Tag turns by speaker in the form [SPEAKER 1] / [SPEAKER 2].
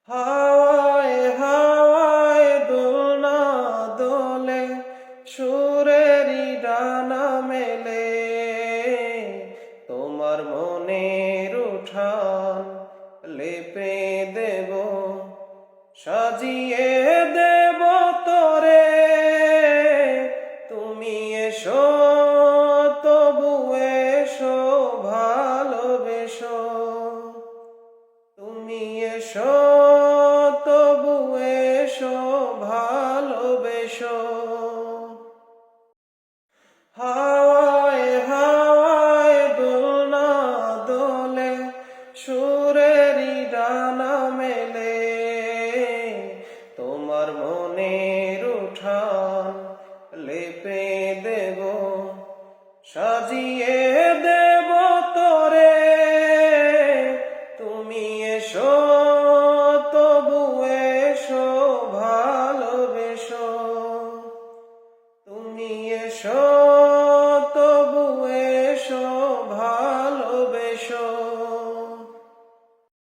[SPEAKER 1] হাওয়ায় হাওয়ায় দোলনা দোলে, সুরেরই ডানা মেলে। তোমার মনের উঠান লেপে দেব, সাজিয়ে দেব তোরে। তুমি এসো, তবু এসো ভালোবেসো। তুমি এসো, তবু এসো ভালোবেসো। হাওয়ায় হাওয়ায় দোলনা দোলে, সুরেরই ডানা মেলে। তোমার মনের উঠান লেপে দেব, সাজিয়ে দেব তোরে। তুমি এসো, তবু এসো ভালোবেসো। তুমি এসো, তবু এসো ভালোবেসো।